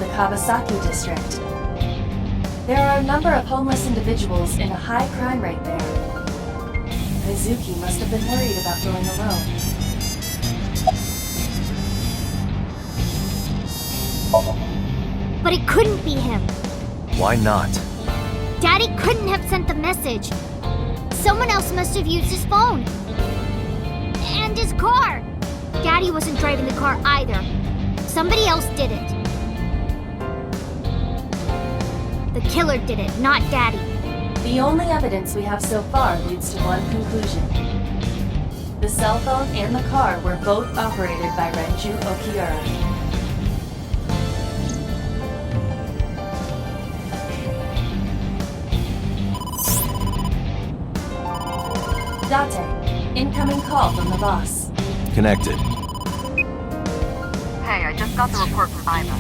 the Kawasaki district. There are a number of homeless individuals and a high crime rate there. Mizuki must have been worried about going alone. But it couldn't be him. Why not? Daddy couldn't have sent the message. Someone else must have used his phone. And his car. Daddy wasn't driving the car either. Somebody else did it. The killer did it, not Daddy. The only evidence we have so far leads to one conclusion. The cell phone and the car were both operated by Renju Okiura. Date, incoming call from the boss. Connected. Hey, I just got the report from Iva.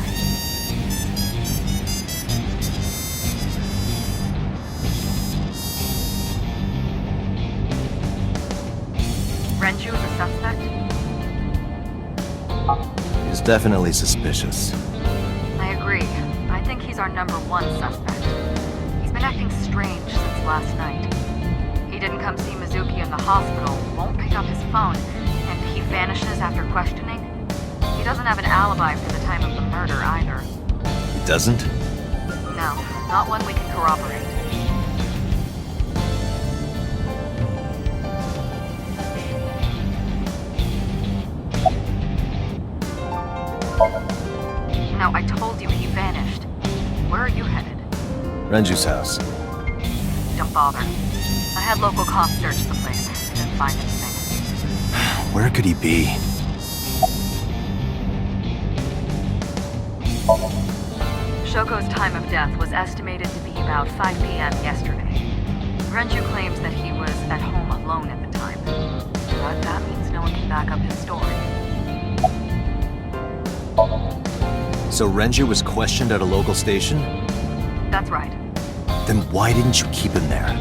Renju is a suspect? He's definitely suspicious. I agree. I think he's our number one suspect. He's been acting strange since last night. He didn't come see Mizuki in the hospital, won't pick up his phone, and he vanishes after questioning. He doesn't have an alibi for the time of the murder either. He doesn't? No, not one we can corroborate. No, I told you he vanished. Where are you headed? Renju's house. Don't bother. I had local cops search the place. They didn't find anything. Where could he be? Shoko's time of death was estimated to be about 5 p.m. yesterday. Renju claims that he was at home alone at the time. But that means no one can back up his story. So Renju was questioned at a local station? That's right. Then why didn't you keep him there?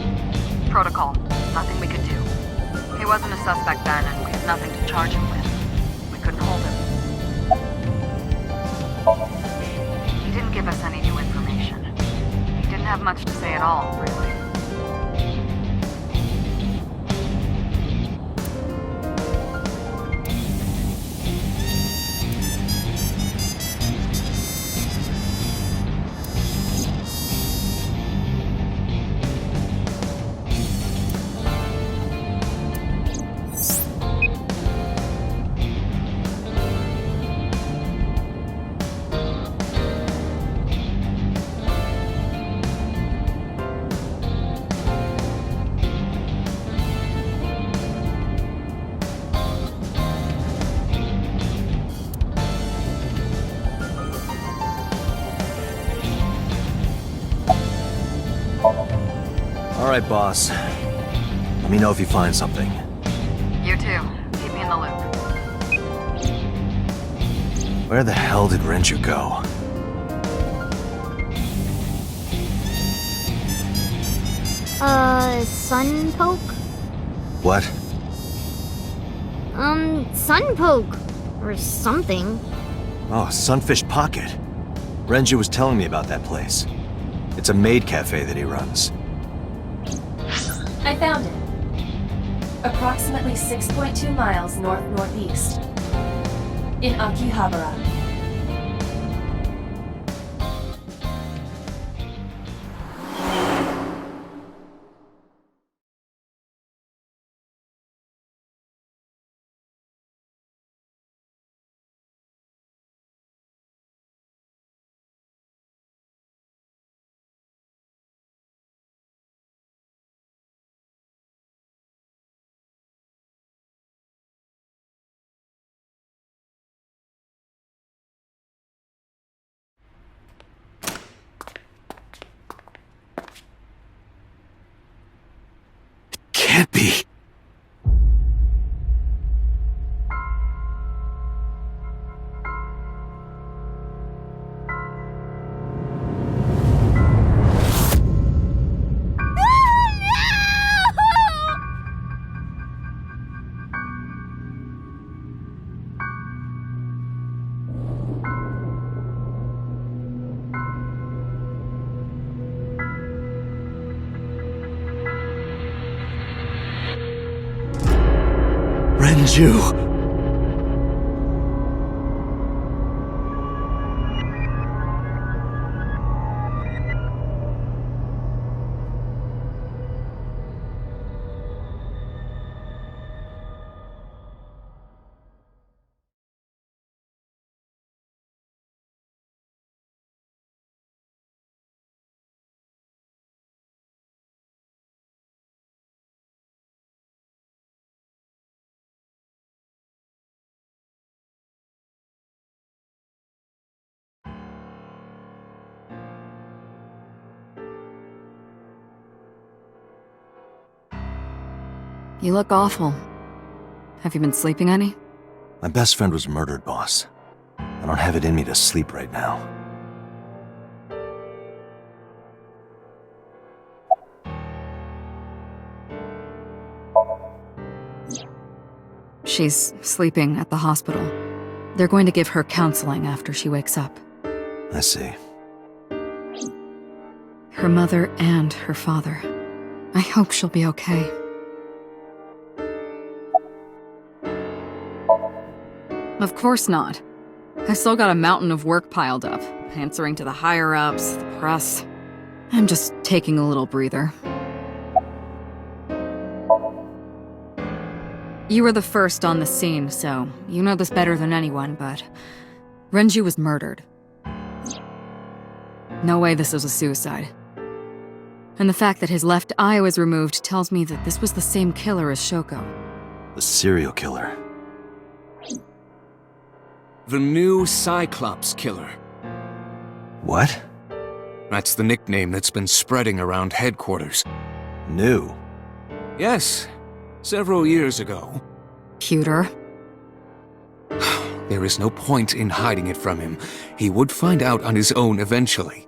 Protocol. Nothing we could do. He wasn't a suspect then, and we had nothing to charge him with. We couldn't hold him. He didn't give us any new information. He didn't have much to say at all, really. Alright, boss. Let me know if you find something. You too. Keep me in the loop. Where the hell did Renju go? Sun poke? What? Sun poke. Or something. Oh, Sunfish Pocket. Renju was telling me about that place. It's a maid cafe that he runs. I found it. Approximately 6.2 miles north-northeast. In Akihabara. Can't be. Renju! You look awful. Have you been sleeping any? My best friend was murdered, boss. I don't have it in me to sleep right now. She's sleeping at the hospital. They're going to give her counseling after she wakes up. I see. Her mother and her father. I hope she'll be okay. Of course not. I've still got a mountain of work piled up, answering to the higher-ups, the press. I'm just taking a little breather. You were the first on the scene, so you know this better than anyone, but Renju was murdered. No way this was a suicide. And the fact that his left eye was removed tells me that this was the same killer as Shoko. The serial killer. The new Cyclops killer. What? That's the nickname that's been spreading around headquarters. New? Yes, several years ago. Pewter. There is no point in hiding it from him. He would find out on his own eventually.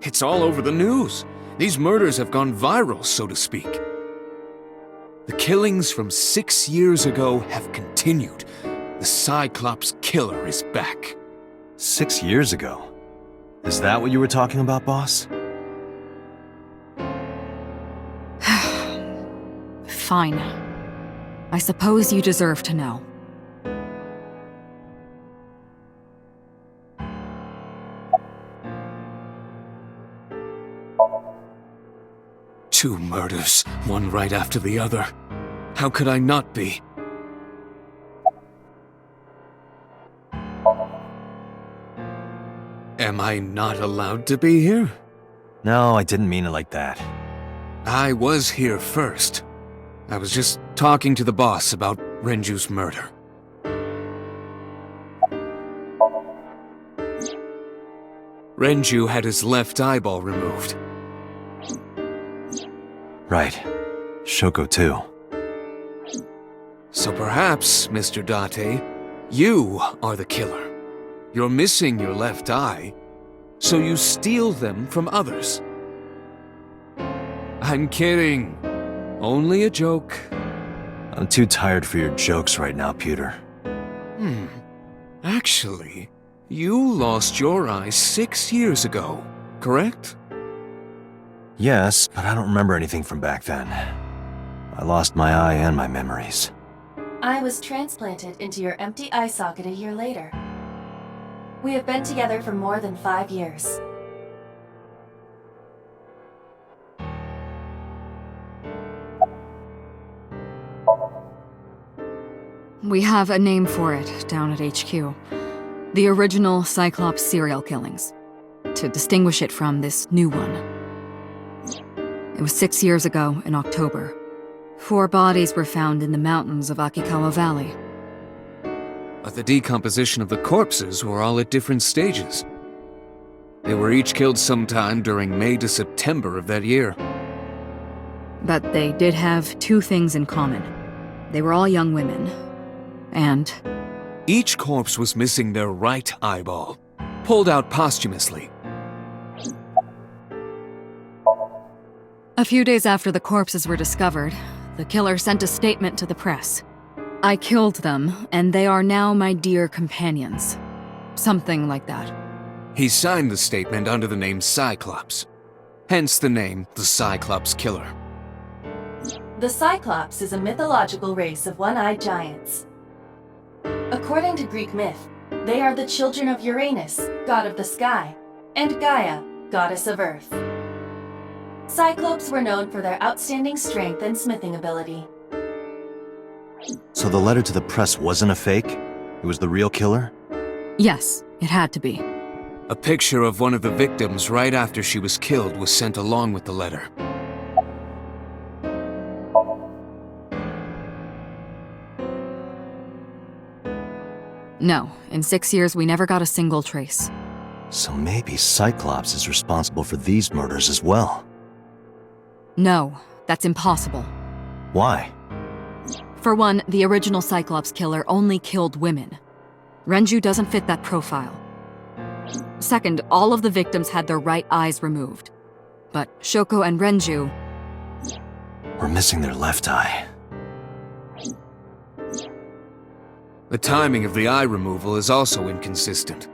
It's all over the news. These murders have gone viral, so to speak. The killings from 6 years ago have continued. The Cyclops killer is back. 6 years ago? Is that what you were talking about, boss? Fine. I suppose you deserve to know. Two murders, one right after the other. How could I not be? Am I not allowed to be here? No, I didn't mean it like that. I was here first. I was just talking to the boss about Renju's murder. Renju had his left eyeball removed. Right. Shoko too. So perhaps, Mr. Date, you are the killer. You're missing your left eye, so you steal them from others. I'm kidding. Only a joke. I'm too tired for your jokes right now, Pewter. Actually, you lost your eye 6 years ago, correct? Yes, but I don't remember anything from back then. I lost my eye and my memories. I was transplanted into your empty eye socket a year later. We have been together for more than 5 years. We have a name for it down at HQ. The original Cyclops serial killings. To distinguish it from this new one. It was 6 years ago in October. 4 bodies were found in the mountains of Akikawa Valley. But the decomposition of the corpses were all at different stages. They were each killed sometime during May to September of that year. But they did have 2 things in common. They were all young women. And Each corpse was missing their right eyeball, pulled out posthumously. a few days after the corpses were discovered, the killer sent a statement to the press. I killed them, and they are now my dear companions. Something like that. He signed the statement under the name Cyclops. Hence the name the Cyclops Killer. The Cyclops is a mythological race of one-eyed giants. According to Greek myth, they are the children of Uranus, god of the sky, and Gaia, goddess of earth. Cyclopes were known for their outstanding strength and smithing ability. So the letter to the press wasn't a fake? It was the real killer? Yes, it had to be. A picture of one of the victims right after she was killed was sent along with the letter. No, in 6 years we never got a single trace. So maybe Cyclops is responsible for these murders as well. No, that's impossible. Why? For one, the original Cyclops killer only killed women. Renju doesn't fit that profile. Second, all of the victims had their right eyes removed. But Shoko and Renju... We're missing their left eye. The timing of the eye removal is also inconsistent.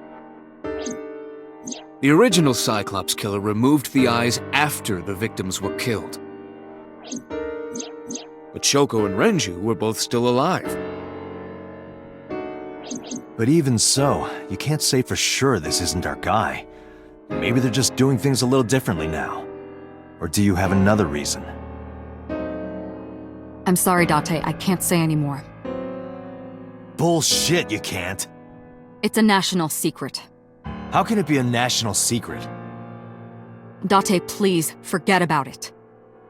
The original Cyclops killer removed the eyes after the victims were killed. But Shoko and Renju were both still alive. But even so, you can't say for sure this isn't our guy. Maybe they're just doing things a little differently now. Or do you have another reason? I'm sorry, Date, I can't say anymore. Bullshit, you can't. It's a national secret. How can it be a national secret? Date, please, forget about it.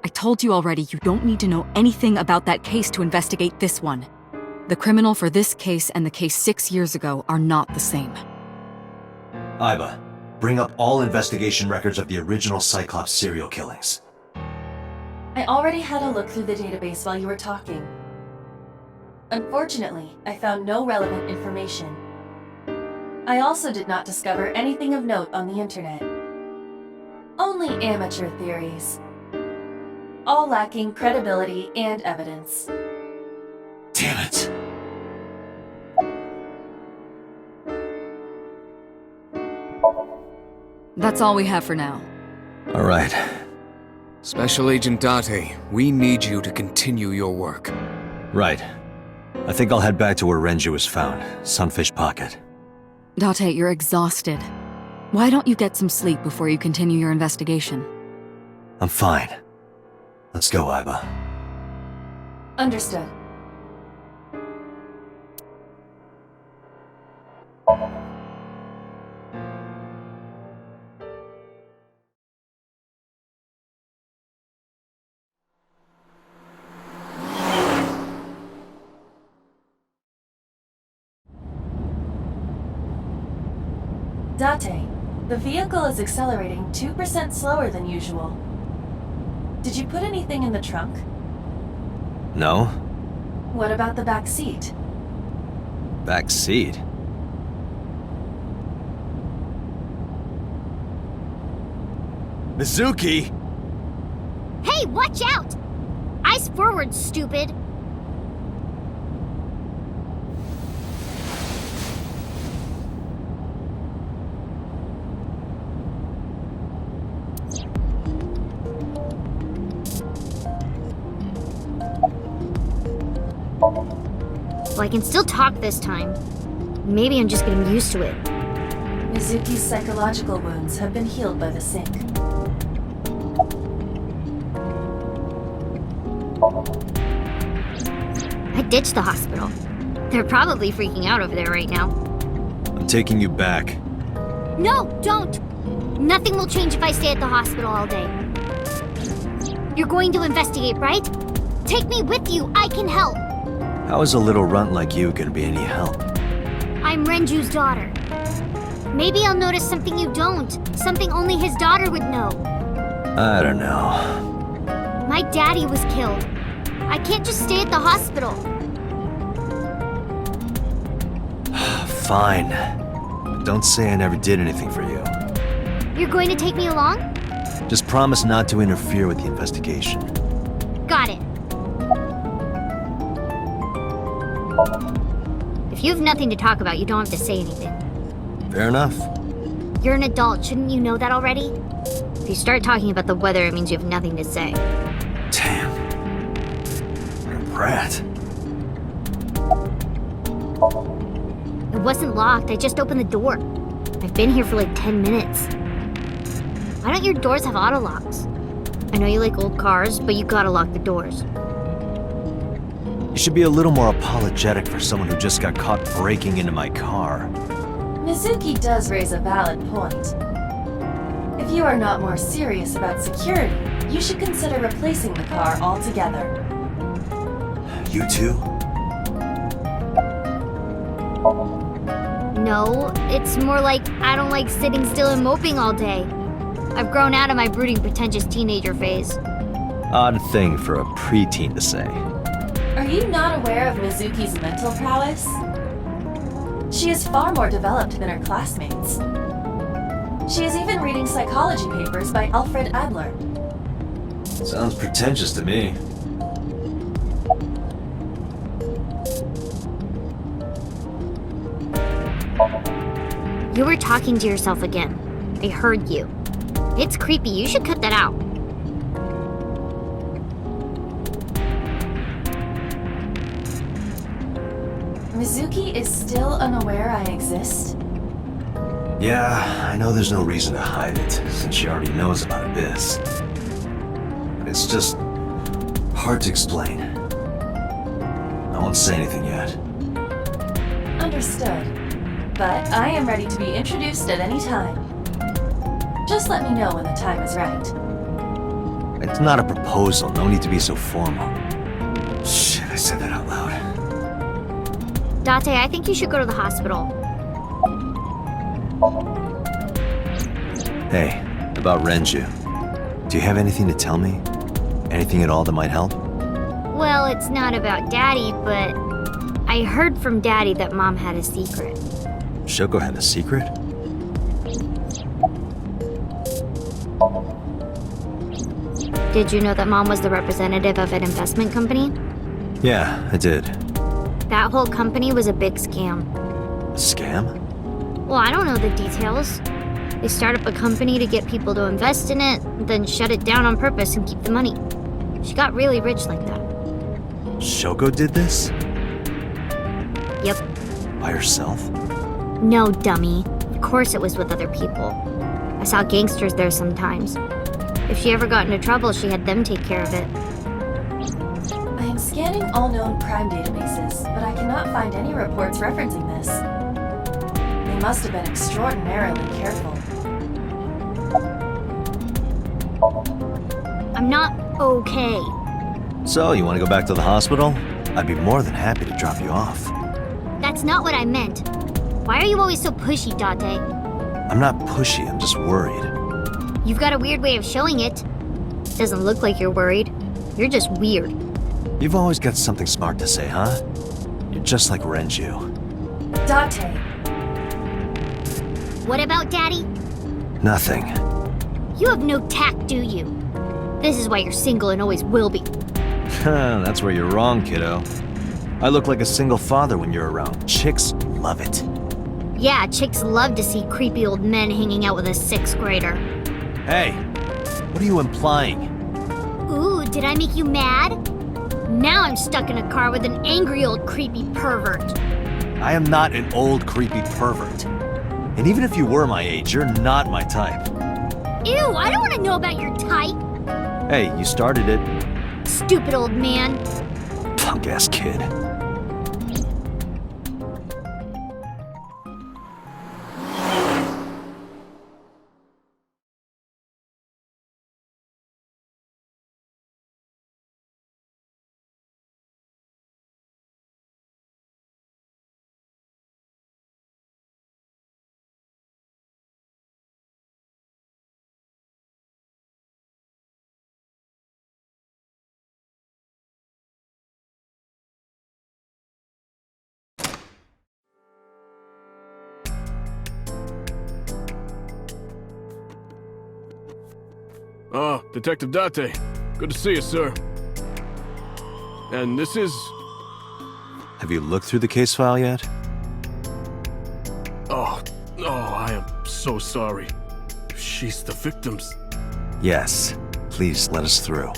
I told you already, you don't need to know anything about that case to investigate this one. The criminal for this case and the case 6 years ago are not the same. Iba, bring up all investigation records of the original Cyclops serial killings. I already had a look through the database while you were talking. Unfortunately, I found no relevant information. I also did not discover anything of note on the internet. Only amateur theories. All lacking credibility and evidence. Damn it! That's all we have for now. All right. Special Agent Date, we need you to continue your work. Right. I think I'll head back to where Renju was found, Sunfish Pocket. Date, you're exhausted. Why don't you get some sleep before you continue your investigation? I'm fine. Let's go, Iba. Understood. Date, the vehicle is accelerating 2% slower than usual. Did you put anything in the trunk? No? What about the back seat? Back seat? Mizuki! Hey, watch out! Eyes forward, stupid! Well, I can still talk this time. Maybe I'm just getting used to it. Mizuki's psychological wounds have been healed by the sink. I ditched the hospital. They're probably freaking out over there right now. I'm taking you back. No, don't! Nothing will change if I stay at the hospital all day. You're going to investigate, right? Take me with you, I can help! How is a little runt like you gonna be any help? I'm Renju's daughter. Maybe I'll notice something you don't. Something only his daughter would know. I don't know. My daddy was killed. I can't just stay at the hospital. Fine. But don't say I never did anything for you. You're going to take me along? Just promise not to interfere with the investigation. Got it. If you have nothing to talk about, you don't have to say anything. Fair enough. You're an adult, shouldn't you know that already? If you start talking about the weather, it means you have nothing to say. Damn. brat. It wasn't locked, I just opened the door. I've been here for like 10 minutes. Why don't your doors have auto locks? I know you like old cars, but you gotta lock the doors. You should be a little more apologetic for someone who just got caught breaking into my car. Mizuki does raise a valid point. If you are not more serious about security, you should consider replacing the car altogether. You too? No, it's more like I don't like sitting still and moping all day. I've grown out of my brooding, pretentious teenager phase. Odd thing for a preteen to say. Are you not aware of Mizuki's mental prowess? She is far more developed than her classmates. She is even reading psychology papers by Alfred Adler. Sounds pretentious to me. You were talking to yourself again. I heard you. It's creepy, you should cut that out. Mizuki is still unaware I exist? Yeah, I know there's no reason to hide it, since she already knows about this. It's just hard to explain. I won't say anything yet. Understood. But I am ready to be introduced at any time. Just let me know when the time is right. It's not a proposal, no need to be so formal. Shit, I said that out loud. Date, I think you should go to the hospital. Hey, about Renju. Do you have anything to tell me? Anything at all that might help? Well, it's not about Daddy, but I heard from Daddy that Mom had a secret. Shoko had a secret? Did you know that Mom was the representative of an investment company? Yeah, I did. That whole company was a big scam. A scam? Well, I don't know the details. They start up a company to get people to invest in it, then shut it down on purpose and keep the money. She got really rich like that. Shoko did this? Yep. By herself? No, dummy. Of course it was with other people. I saw gangsters there sometimes. If she ever got into trouble, she had them take care of it. I am scanning all known crime databases, but I cannot find any reports referencing this. They must have been extraordinarily careful. I'm not okay. So, you want to go back to the hospital? I'd be more than happy to drop you off. That's not what I meant. Why are you always so pushy, Date? I'm not pushy, I'm just worried. You've got a weird way of showing it. Doesn't look like you're worried. You're just weird. You've always got something smart to say, huh? You're just like Renju. Date, What about Daddy? Nothing. You have no tact, do you? This is why you're single and always will be. That's where you're wrong, kiddo. I look like a single father when you're around. Chicks love it. Yeah, chicks love to see creepy old men hanging out with a 6th grader. Hey, what are you implying? Ooh, did I make you mad? Now I'm stuck in a car with an angry old creepy pervert. I am not an old creepy pervert. And even if you were my age, you're not my type. Ew, I don't want to know about your type. Hey, you started it. Stupid old man. Punk-ass kid. Ah, Detective Date. Good to see you, sir. And this is... Have you looked through the case file yet? Oh, I am so sorry. She's the victim's... Yes. Please let us through.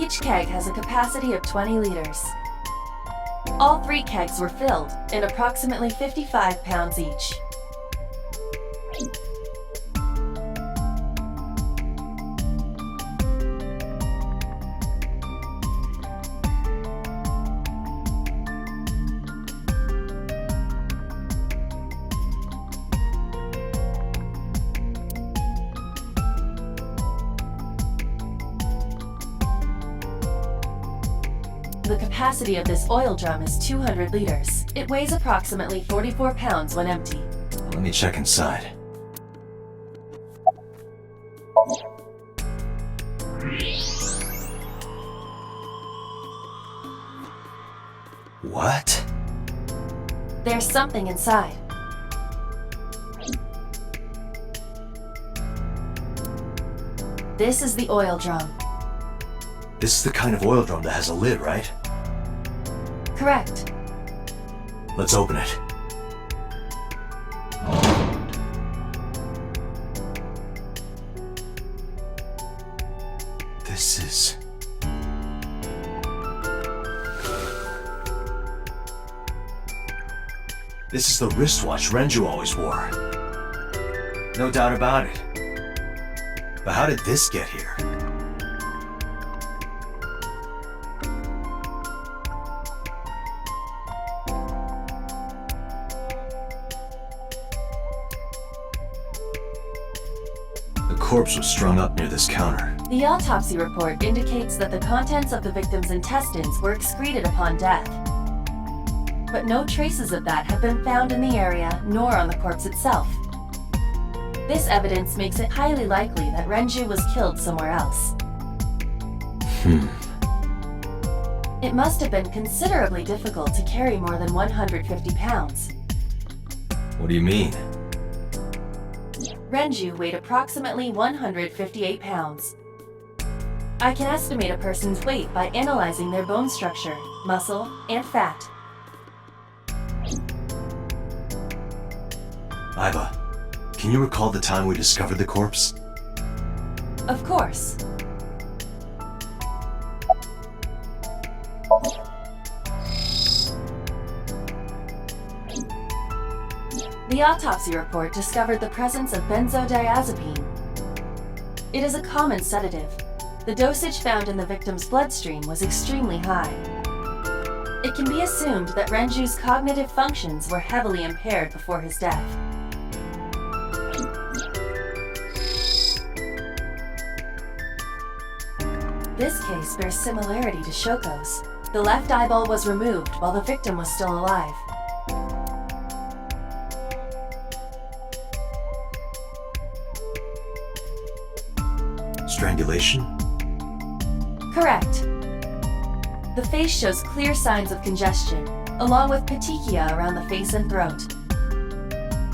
Each keg has a capacity of 20 liters. All 3 kegs were filled, and approximately 55 pounds each. The capacity of this oil drum is 200 liters. It weighs approximately 44 pounds when empty. Let me check inside. What? There's something inside. This is the oil drum. This is the kind of oil drum that has a lid, right? Correct. Let's open it. This is... This is the wristwatch Renju always wore. No doubt about it. But how did this get here? The corpse was strung up near this counter. The autopsy report indicates that the contents of the victim's intestines were excreted upon death. But no traces of that have been found in the area, nor on the corpse itself. This evidence makes it highly likely that Renju was killed somewhere else. It must have been considerably difficult to carry more than 150 pounds. What do you mean? Renju weighed approximately 158 pounds. I can estimate a person's weight by analyzing their bone structure, muscle, and fat. Aiba, can you recall the time we discovered the corpse? Of course. The autopsy report discovered the presence of benzodiazepine. It is a common sedative. The dosage found in the victim's bloodstream was extremely high. It can be assumed that Renju's cognitive functions were heavily impaired before his death. This case bears similarity to Shoko's. The left eyeball was removed while the victim was still alive. Strangulation? Correct. The face shows clear signs of congestion, along with petechia around the face and throat.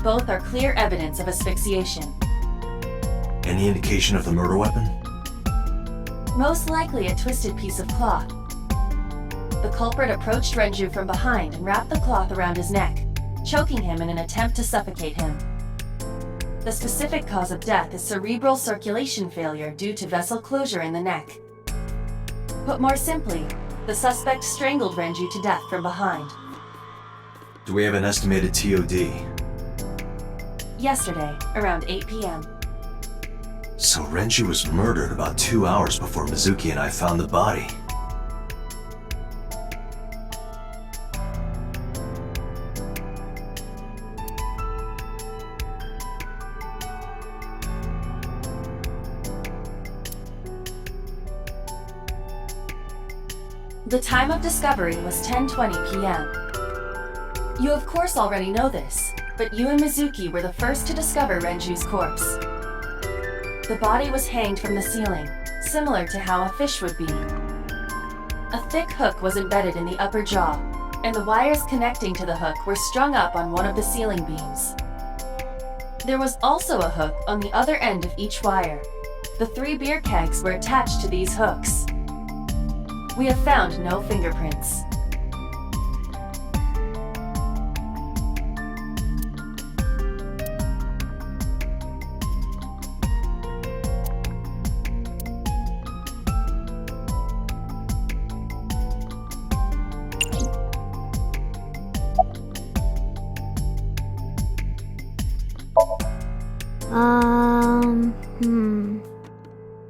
Both are clear evidence of asphyxiation. Any indication of the murder weapon? Most likely a twisted piece of cloth. The culprit approached Renju from behind and wrapped the cloth around his neck, choking him in an attempt to suffocate him. The specific cause of death is cerebral circulation failure due to vessel closure in the neck. Put more simply, the suspect strangled Renju to death from behind. Do we have an estimated TOD? Yesterday, around 8 p.m. So Renju was murdered about 2 hours before Mizuki and I found the body. The time of discovery was 10:20 p.m. You of course already know this, but you and Mizuki were the first to discover Renju's corpse. The body was hanged from the ceiling, similar to how a fish would be. A thick hook was embedded in the upper jaw, and the wires connecting to the hook were strung up on one of the ceiling beams. There was also a hook on the other end of each wire. The 3 beer kegs were attached to these hooks. We have found no fingerprints.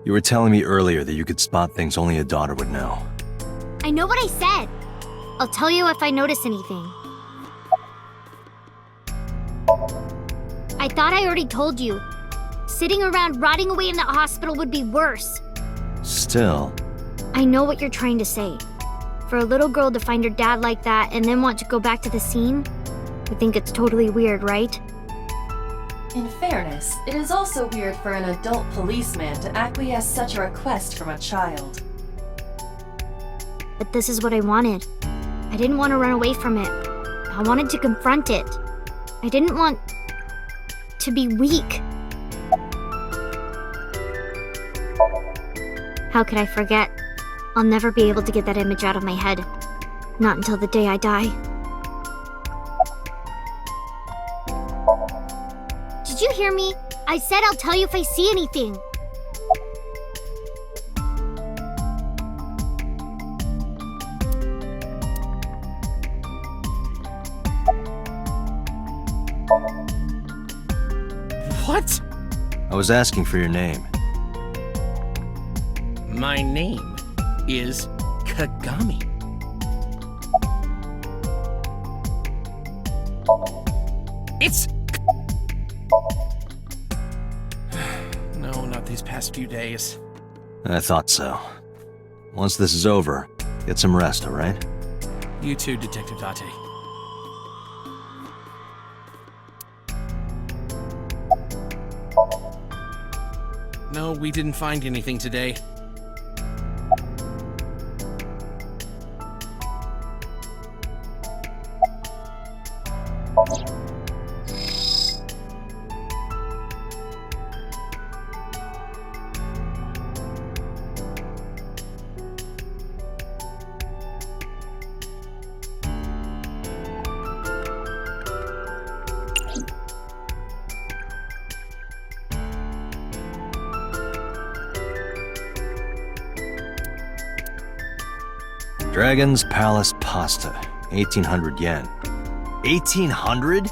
You were telling me earlier that you could spot things only a daughter would know. I know what I said. I'll tell you if I notice anything. I thought I already told you. Sitting around rotting away in that hospital would be worse. Still, I know what you're trying to say. For a little girl to find her dad like that and then want to go back to the scene, I think it's totally weird, right? In fairness, it is also weird for an adult policeman to acquiesce such a request from a child. But this is what I wanted. I didn't want to run away from it. I wanted to confront it. I didn't want to be weak. How could I forget? I'll never be able to get that image out of my head. Not until the day I die. Did you hear me? I said I'll tell you if I see anything. What? I was asking for your name. My name is Kagami. It's... No, not these past few days. I thought so. Once this is over, get some rest, alright? You too, Detective Date. No, we didn't find anything today. Dragon's Palace Pasta, 1800 yen. 1800?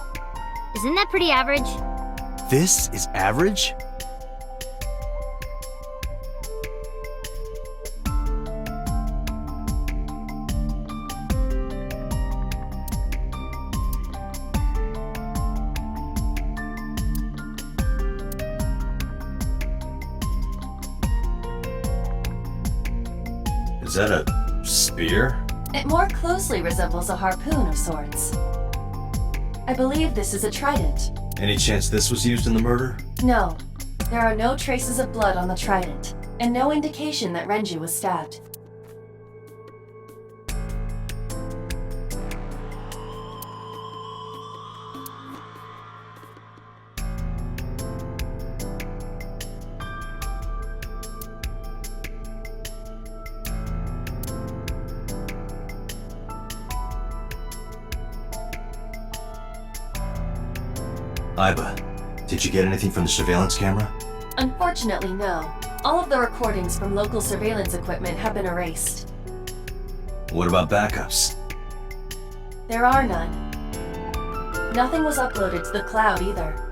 Isn't that pretty average? This is average? Is that a spear? It more closely resembles a harpoon of sorts. I believe this is a trident. Any chance this was used in the murder? No, there are no traces of blood on the trident, and no indication that Renju was stabbed. Iba, did you get anything from the surveillance camera? Unfortunately, no. All of the recordings from local surveillance equipment have been erased. What about backups? There are none. Nothing was uploaded to the cloud either.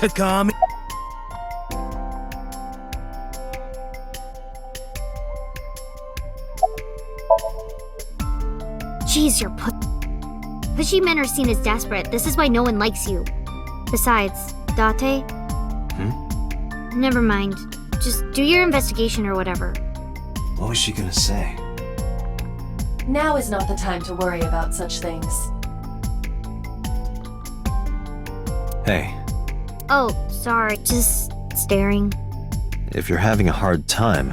Kagami. Jeez, you're pushy men are seen as desperate. This is why no one likes you. Besides, Date? Never mind. Just do your investigation or whatever. What was she gonna say? Now is not the time to worry about such things. Hey, Oh, sorry. Just staring. if you're having a hard time,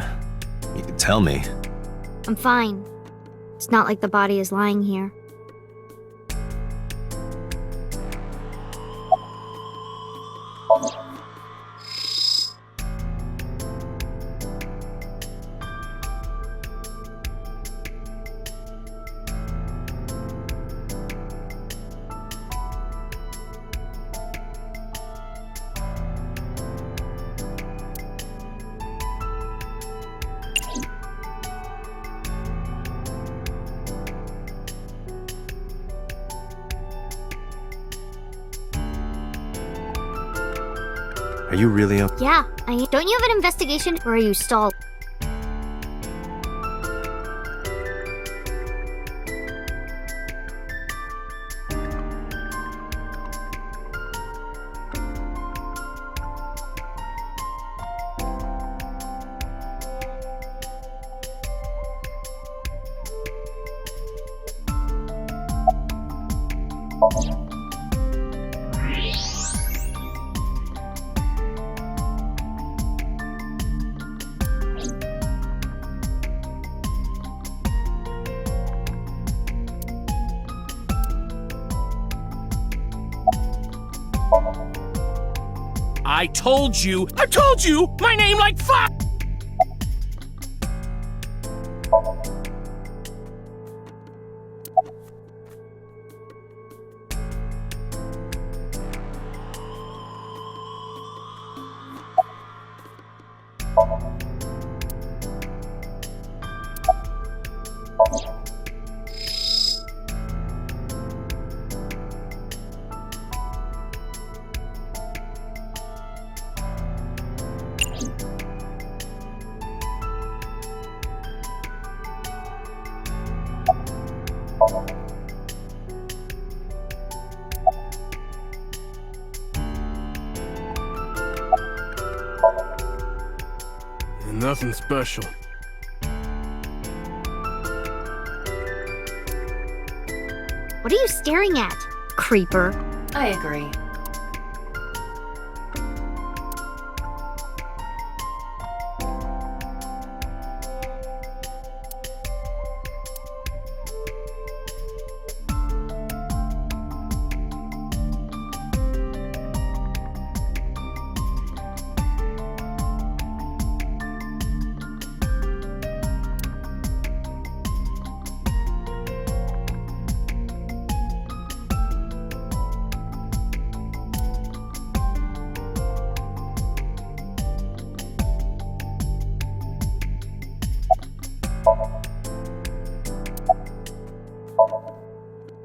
you can tell me. I'm fine. It's not like the body is lying here. you really okay? Yeah, don't you have an investigation or are you stalled? I told you my name like fuck! Nothing special. What are you staring at, creeper? I agree.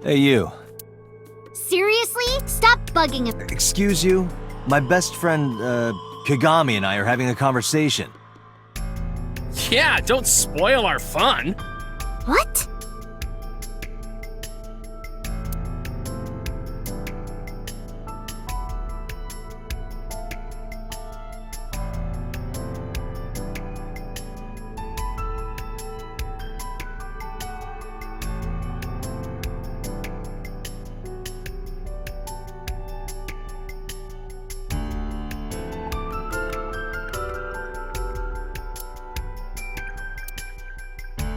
Hey, you. Seriously? Stop bugging him. Excuse you? My best friend, Kagami and I are having a conversation. Yeah, don't spoil our fun. What?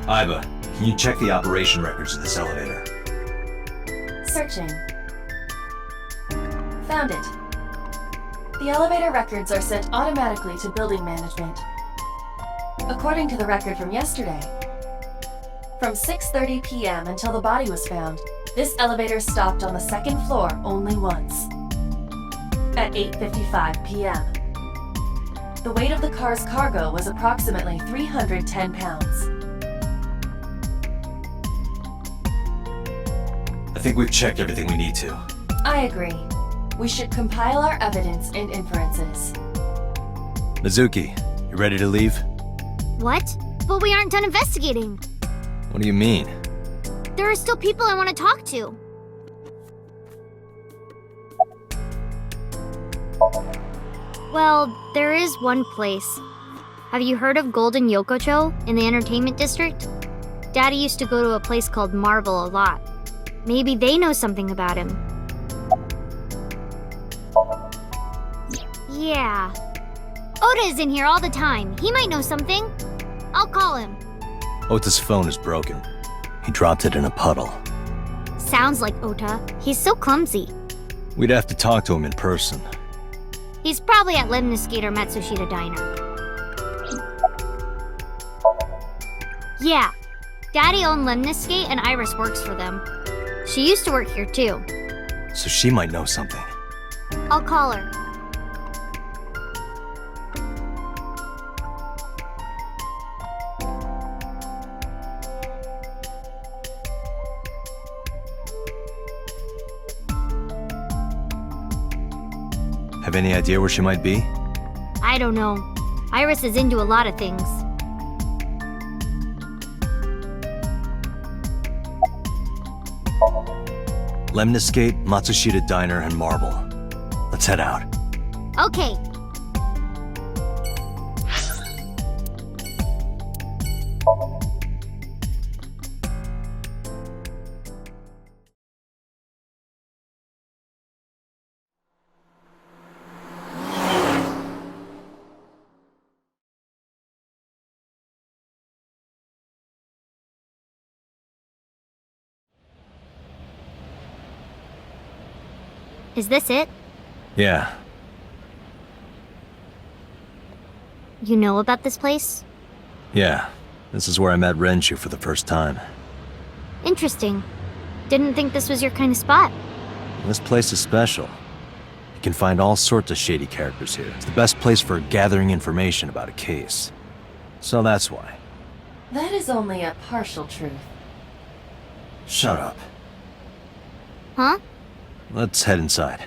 Iba, can you check the operation records of this elevator? Searching. Found it. The elevator records are sent automatically to building management. According to the record from yesterday, from 6:30 p.m. until the body was found, this elevator stopped on the second floor only once. At 8:55 p.m. The weight of the car's cargo was approximately 310 pounds. I think we've checked everything we need to. I agree. We should compile our evidence and inferences. Mizuki, you ready to leave? What? But we aren't done investigating. What do you mean? There are still people I want to talk to. Well, there is one place. Have you heard of Golden Yokocho in the entertainment district? Daddy used to go to a place called Marvel a lot. Maybe they know something about him. Yeah. Oda is in here all the time. He might know something. I'll call him. Ota's phone is broken. He dropped it in a puddle. Sounds like Ota. He's so clumsy. We'd have to talk to him in person. He's probably at Lemniscate or Matsushita Diner. Yeah. Daddy owned Lemniscate and Iris works for them. She used to work here too. So she might know something. I'll call her. Have any idea where she might be? I don't know. Iris is into a lot of things. Lemniscate, Matsushita Diner, and Marble. Let's head out. Okay. Is this it? Yeah. You know about this place? Yeah. This is where I met Renshu for the first time. Interesting. Didn't think this was your kind of spot. This place is special. You can find all sorts of shady characters here. It's the best place for gathering information about a case. So that's why. That is only a partial truth. Shut up. Huh? Let's head inside.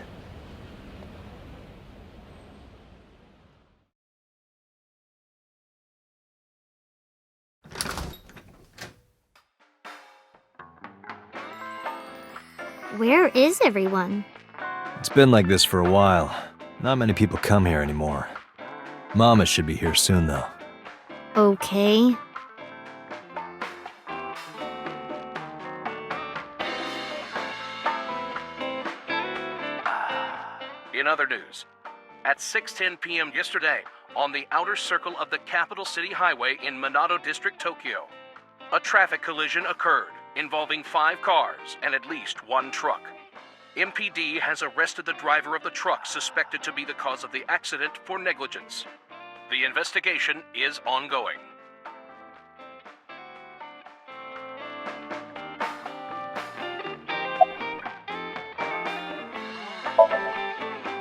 Where is everyone? It's been like this for a while. Not many people come here anymore. Mama should be here soon, though. Okay. In other news, at 6:10 p.m. yesterday, on the outer circle of the Capital City Highway in Minato District, Tokyo, a traffic collision occurred involving 5 cars and at least 1 truck. MPD has arrested the driver of the truck suspected to be the cause of the accident for negligence. The investigation is ongoing.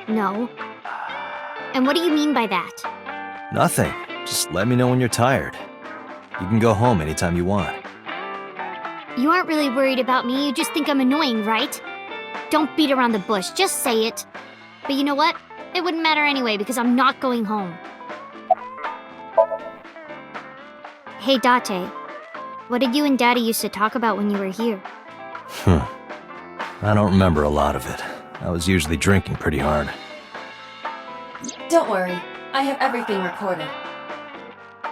No. And what do you mean by that? Nothing. Just let me know when you're tired. You can go home anytime you want. You aren't really worried about me, you just think I'm annoying, right? Don't beat around the bush, just say it. But you know what? It wouldn't matter anyway because I'm not going home. Hey Date, what did you and Daddy used to talk about when you were here? I don't remember a lot of it. I was usually drinking pretty hard. Don't worry, I have everything recorded.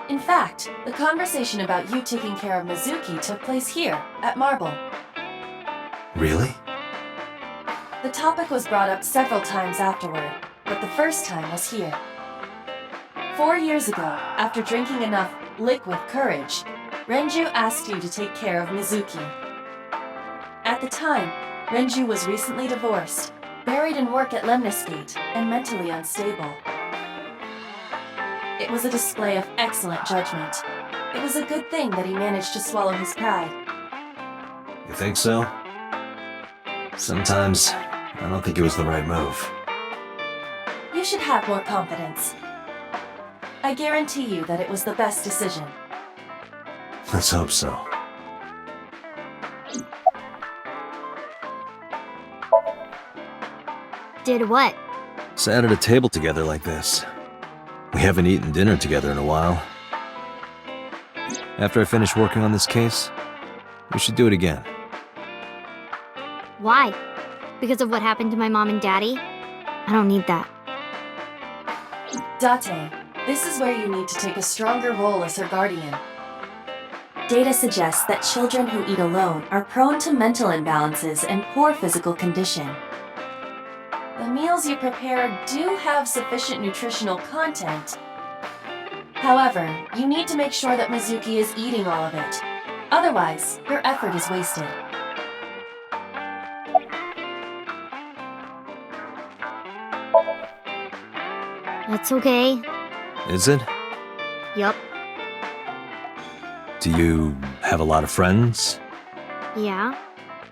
In fact, the conversation about you taking care of Mizuki took place here, at Marble. Really? The topic was brought up several times afterward, but the first time was here. 4 years ago, after drinking enough liquid courage, Renju asked you to take care of Mizuki. At the time, Renju was recently divorced, buried in work at Lemniscate, and mentally unstable. It was a display of excellent judgment. It was a good thing that he managed to swallow his pride. You think so? Sometimes, I don't think it was the right move. You should have more confidence. I guarantee you that it was the best decision. Let's hope so. Did what? Sat at a table together like this. We haven't eaten dinner together in a while. After I finish working on this case, we should do it again. Why? Because of what happened to my mom and daddy? I don't need that. Date, this is where you need to take a stronger role as her guardian. Data suggests that children who eat alone are prone to mental imbalances and poor physical condition. The meals you prepare do have sufficient nutritional content. However, you need to make sure that Mizuki is eating all of it. Otherwise, your effort is wasted. That's okay. Is it? Yup. Do you have a lot of friends? Yeah.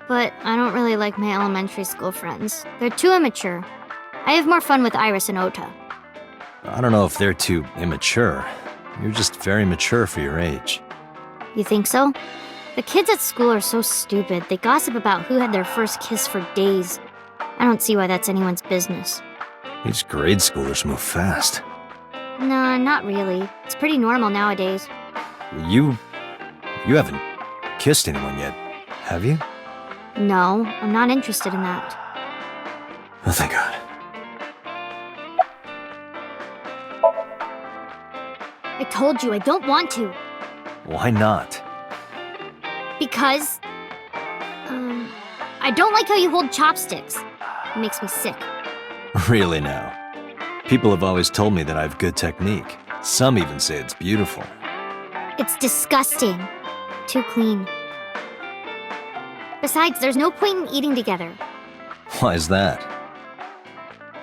But I don't really like my elementary school friends. They're too immature. I have more fun with Iris and Ota. I don't know if they're too immature. You're just very mature for your age. You think so? The kids at school are so stupid. They gossip about who had their first kiss for days. I don't see why that's anyone's business. These grade schoolers move fast. Nah, not really. It's pretty normal nowadays. You haven't kissed anyone yet, have you? No, I'm not interested in that. Oh, thank God. I told you I don't want to. Why not? Because... I don't like how you hold chopsticks. It makes me sick. Really now? People have always told me that I have good technique. Some even say it's beautiful. It's disgusting. Too clean. Besides, there's no point in eating together. Why is that?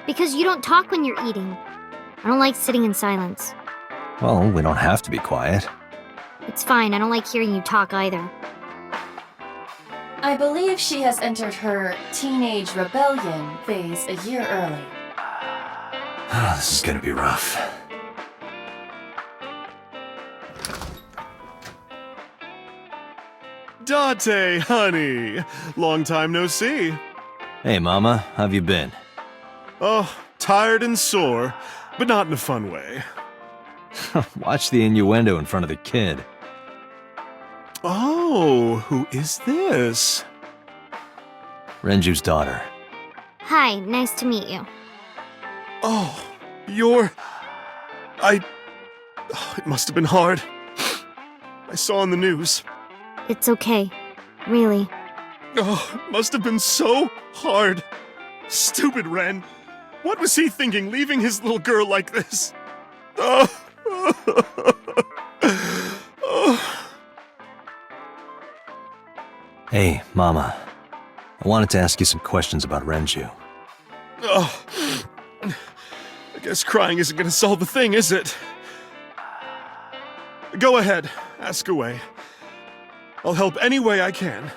Because you don't talk when you're eating. I don't like sitting in silence. Well, we don't have to be quiet. It's fine, I don't like hearing you talk either. I believe she has entered her teenage rebellion phase a year early. This is gonna be rough. Date, honey. Long time no see. Hey, Mama, how have you been? Oh, tired and sore, but not in a fun way. Watch the innuendo in front of the kid. Oh, who is this? Renju's daughter. Hi, nice to meet you. Oh, it must have been hard. I saw on the news. It's okay. Really. Oh, it must have been so hard. Stupid Ren. What was he thinking, leaving his little girl like this? Oh. Hey, Mama. I wanted to ask you some questions about Renju. Oh. I guess crying isn't gonna solve the thing, is it? Go ahead, ask away. I'll help any way I can.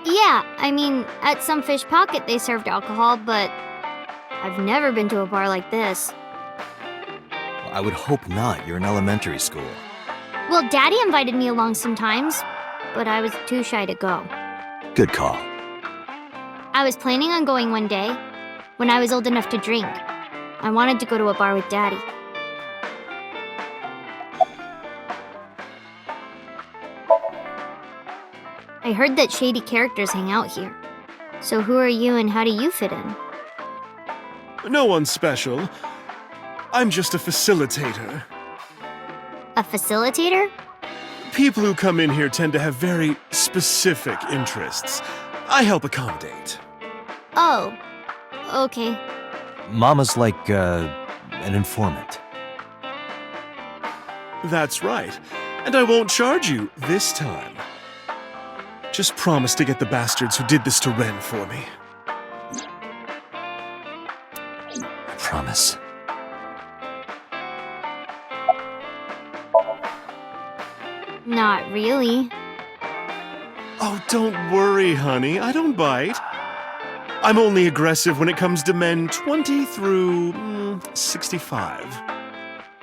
Yeah, I mean, at some fish pocket they served alcohol, but I've never been to a bar like this. I would hope not. You're in elementary school. Well, Daddy invited me along sometimes, but I was too shy to go. Good call. I was planning on going one day, when I was old enough to drink. I wanted to go to a bar with Daddy. I heard that shady characters hang out here. So who are you and how do you fit in? No one special. I'm just a facilitator. A facilitator? People who come in here tend to have very specific interests. I help accommodate. Oh, okay. Mama's like, an informant. That's right. And I won't charge you this time. Just promise to get the bastards who did this to Ren for me. I promise. Not really. Oh, don't worry, honey. I don't bite. I'm only aggressive when it comes to men 20 through 65.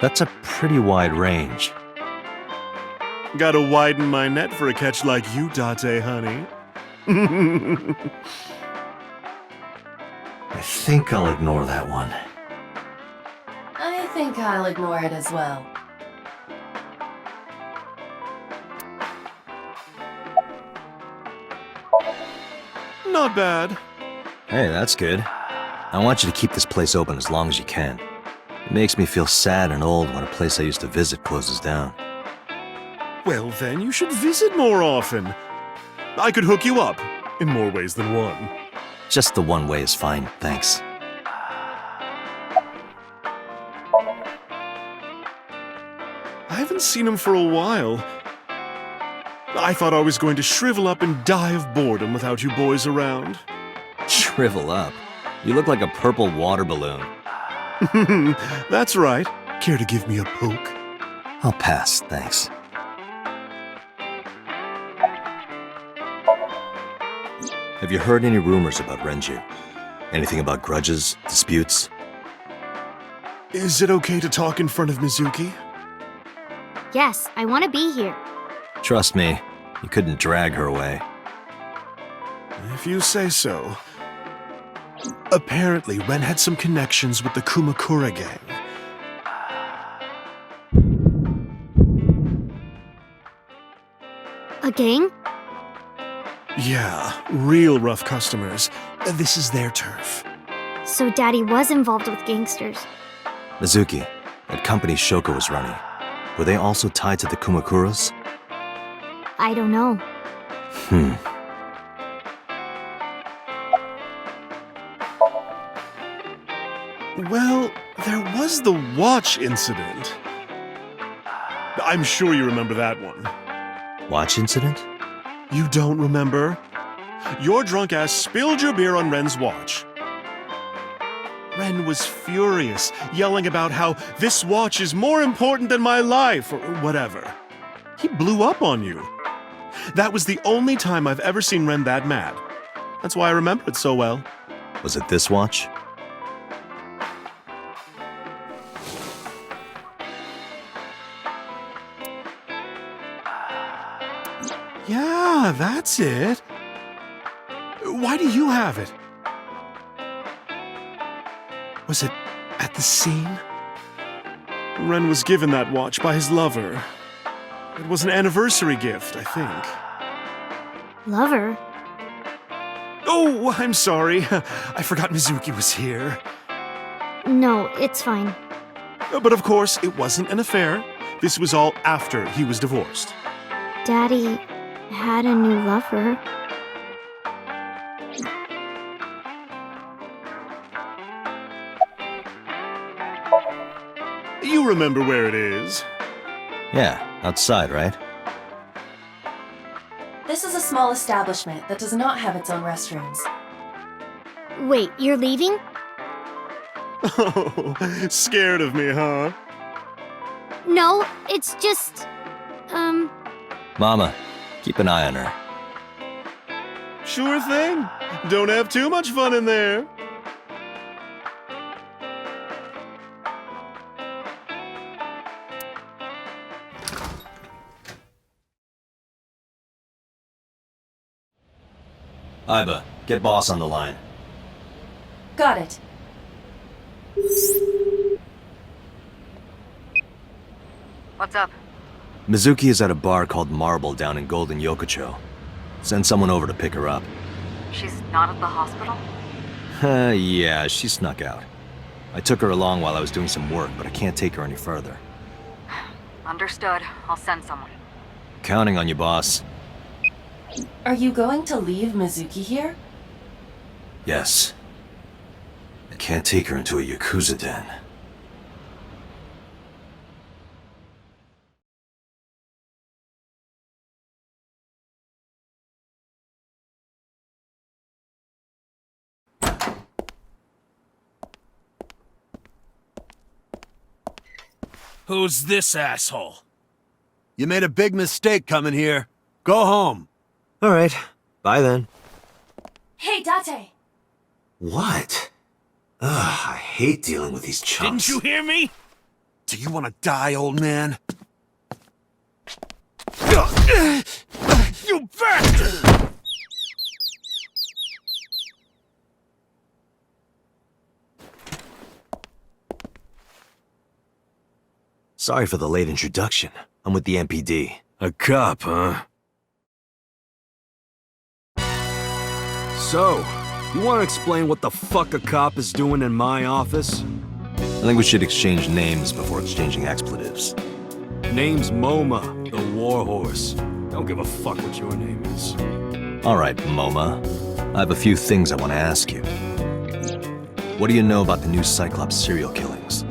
That's a pretty wide range. Gotta widen my net for a catch like you, Date, honey. I think I'll ignore that one. I think I'll ignore it as well. Not bad. Hey, that's good. I want you to keep this place open as long as you can. It makes me feel sad and old when a place I used to visit closes down. Well, then you should visit more often. I could hook you up, in more ways than one. Just the one way is fine, thanks. I haven't seen him for a while. I thought I was going to shrivel up and die of boredom without you boys around. Shrivel up. You look like a purple water balloon. That's right. Care to give me a poke? I'll pass, thanks. Have you heard any rumors about Renju? Anything about grudges, disputes? Is it okay to talk in front of Mizuki? Yes, I want to be here. Trust me, you couldn't drag her away. If you say so. Apparently, Ren had some connections with the Kumakura gang. A gang? Yeah, real rough customers. This is their turf. So Daddy was involved with gangsters. Mizuki, that company Shoko was running, were they also tied to the Kumakuras? I don't know. Well, there was the watch incident. I'm sure you remember that one. Watch incident? You don't remember? Your drunk ass spilled your beer on Ren's watch. Ren was furious, yelling about how this watch is more important than my life, or whatever. He blew up on you. That was the only time I've ever seen Ren that mad. That's why I remember it so well. Was it this watch? Yeah, that's it. Why do you have it? Was it at the scene? Ren was given that watch by his lover. It was an anniversary gift, I think. Lover? Oh, I'm sorry. I forgot Mizuki was here. No, it's fine. But of course, it wasn't an affair. This was all after he was divorced. Daddy had a new lover. You remember where it is? Yeah, outside, right? This is a small establishment that does not have its own restrooms. Wait, you're leaving? Oh, scared of me, huh? No, it's just... Mama, keep an eye on her. Sure thing. Don't have too much fun in there. Iba, get boss on the line. Got it. What's up? Mizuki is at a bar called Marble down in Golden Yokocho. Send someone over to pick her up. She's not at the hospital? Yeah, she snuck out. I took her along while I was doing some work, but I can't take her any further. Understood. I'll send someone. Counting on you, boss. Are you going to leave Mizuki here? Yes. I can't take her into a Yakuza den. Who's this asshole? You made a big mistake coming here. Go home. All right. Bye then. Hey, Date! What? Ugh, I hate dealing with these chumps. Didn't you hear me? Do you want to die, old man? You bastard! Sorry for the late introduction. I'm with the MPD. A cop, huh? So, you want to explain what the fuck a cop is doing in my office? I think we should exchange names before exchanging expletives. Name's MoMA, the warhorse. Don't give a fuck what your name is. All right, MoMA. I have a few things I want to ask you. What do you know about the new Cyclops serial killings?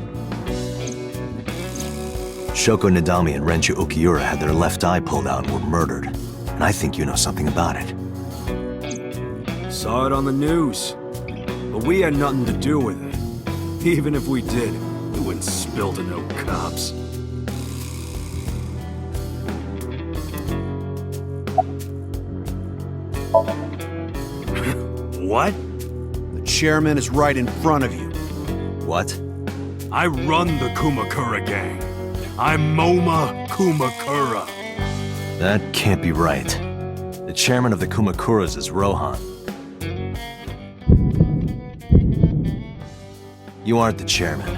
Shoko Nadami and Renju Okiura had their left eye pulled out and were murdered. And I think you know something about it. Saw it on the news. But we had nothing to do with it. Even if we did, we wouldn't spill to no cops. What? The chairman is right in front of you. What? I run the Kumakura gang. I'm Moma Kumakura. That can't be right. The chairman of the Kumakuras is Rohan. You aren't the chairman.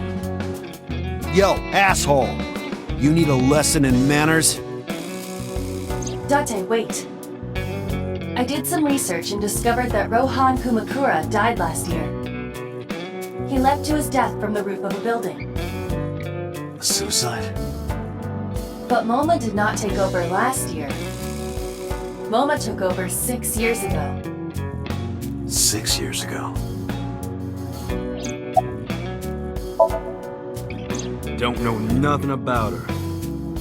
Yo, asshole! You need a lesson in manners? Date, wait. I did some research and discovered that Rohan Kumakura died last year. He leapt to his death from the roof of a building. A suicide? But MoMA did not take over last year. MoMA took over 6 years ago. 6 years ago. Don't know nothing about her.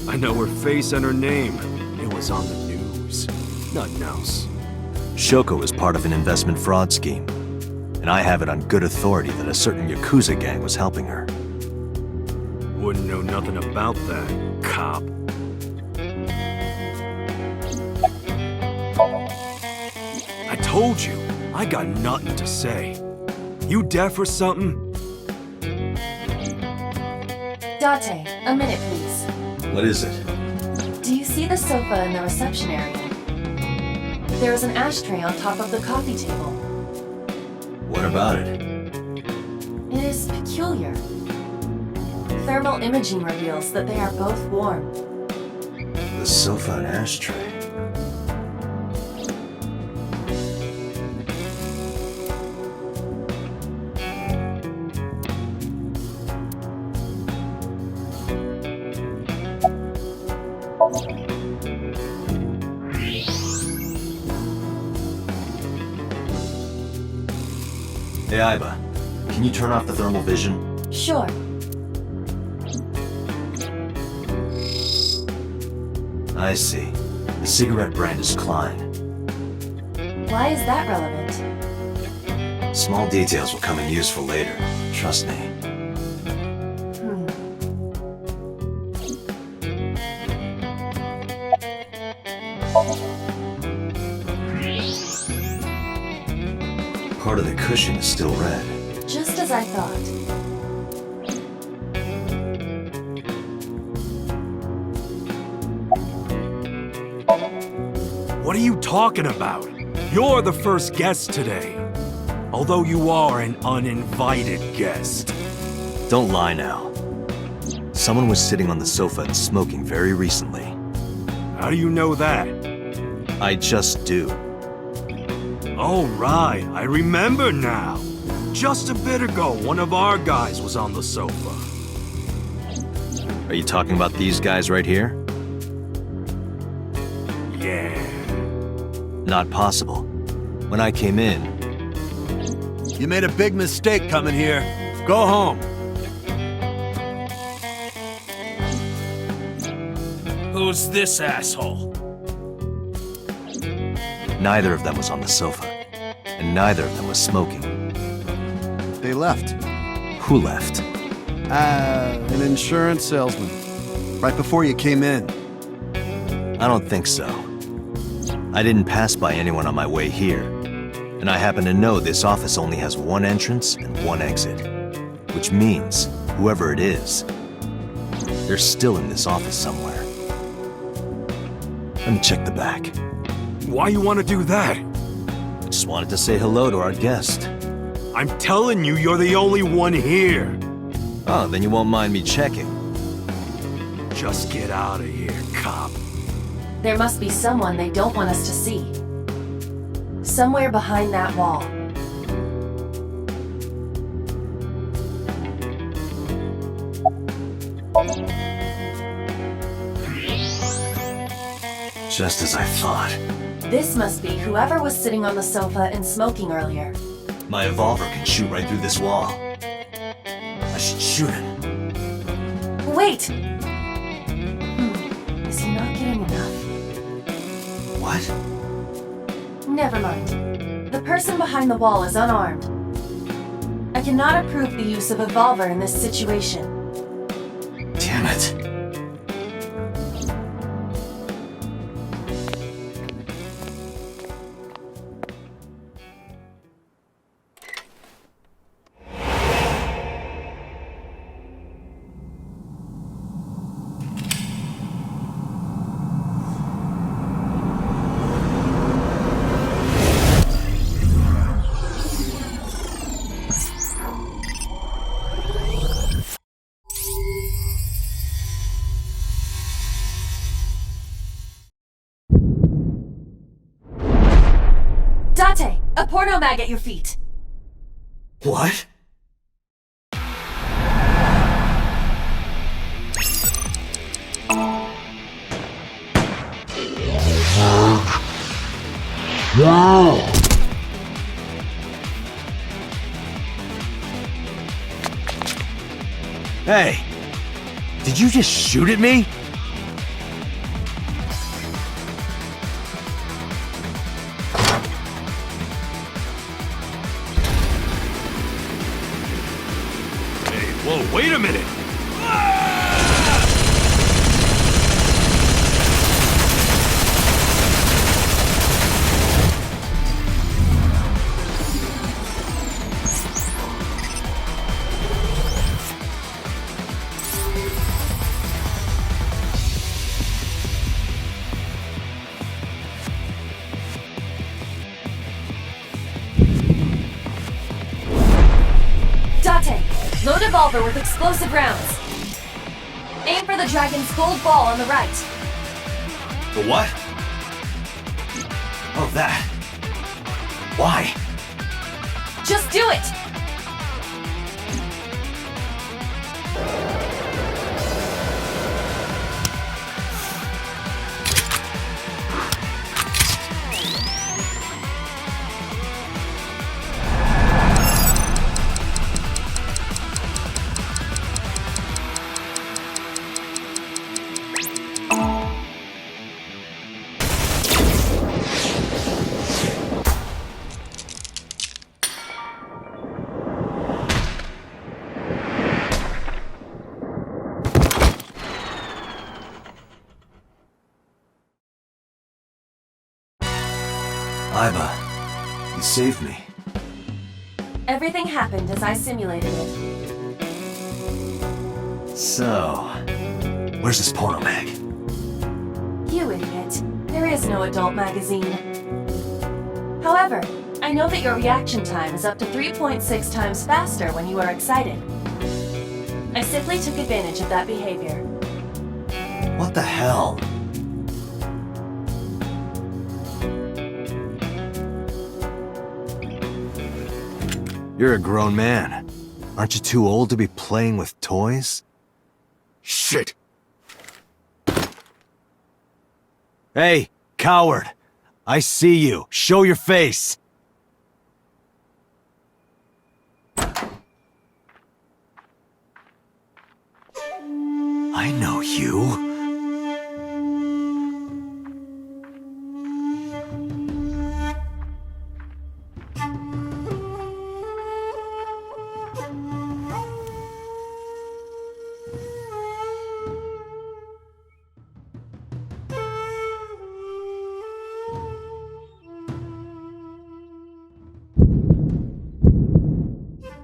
I know her face and her name. It was on the news. Nothing else. Shoko was part of an investment fraud scheme, and I have it on good authority that a certain Yakuza gang was helping her. Wouldn't know nothing about that, cop. I told you, I got nothing to say. You deaf or something? Date, a minute please. What is it? Do you see the sofa in the reception area? There is an ashtray on top of the coffee table. What about it? It is peculiar. Thermal imaging reveals that they are both warm. The sofa and ashtray. Hey, Aiba. Can you turn off the thermal vision? Sure. I see. The cigarette brand is Klein. Why is that relevant? Small details will come in useful later. Trust me. Part of the cushion is still red. Just as I thought. What are you talking about? You're the first guest today. Although you are an uninvited guest. Don't lie now. Someone was sitting on the sofa and smoking very recently. How do you know that? I just do. Oh, right. I remember now. Just a bit ago, one of our guys was on the sofa. Are you talking about these guys right here? Yeah. Not possible. When I came in, You made a big mistake coming here. Go home. Who's this asshole? neither of them was on the sofa. And neither of them was smoking. They left. Who left? An insurance salesman. Right before you came in. I don't think so. I didn't pass by anyone on my way here. And I happen to know this office only has one entrance and one exit. Which means, whoever it is, they're still in this office somewhere. Let me check the back. Why you want to do that? I just wanted to say hello to our guest. I'm telling you, you're the only one here. Oh, then you won't mind me checking. Just get out of here, cop. There must be someone they don't want us to see. Somewhere behind that wall. Just as I thought. This must be whoever was sitting on the sofa and smoking earlier. My evolver can shoot right through this wall. I should shoot him. Wait! Is he not getting enough? What? Never mind. The person behind the wall is unarmed. I cannot approve the use of evolver in this situation. Damn it. A porno mag at your feet. What? Hey! Did you just shoot at me? Hey, whoa, wait a minute! Date, load revolver with explosive rounds. Aim for the dragon's gold ball on the right. The what? Oh, that. Why? Just do it! Iba, you saved me. Everything happened as I simulated it. So, where's this porno mag? You idiot. There is no adult magazine. However, I know that your reaction time is up to 3.6 times faster when you are excited. I simply took advantage of that behavior. What the hell? You're a grown man. Aren't you too old to be playing with toys? Shit! Hey, coward! I see you. Show your face! I know you.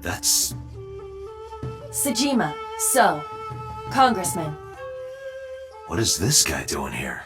That's... Sejima, So, Congressman. What is this guy doing here?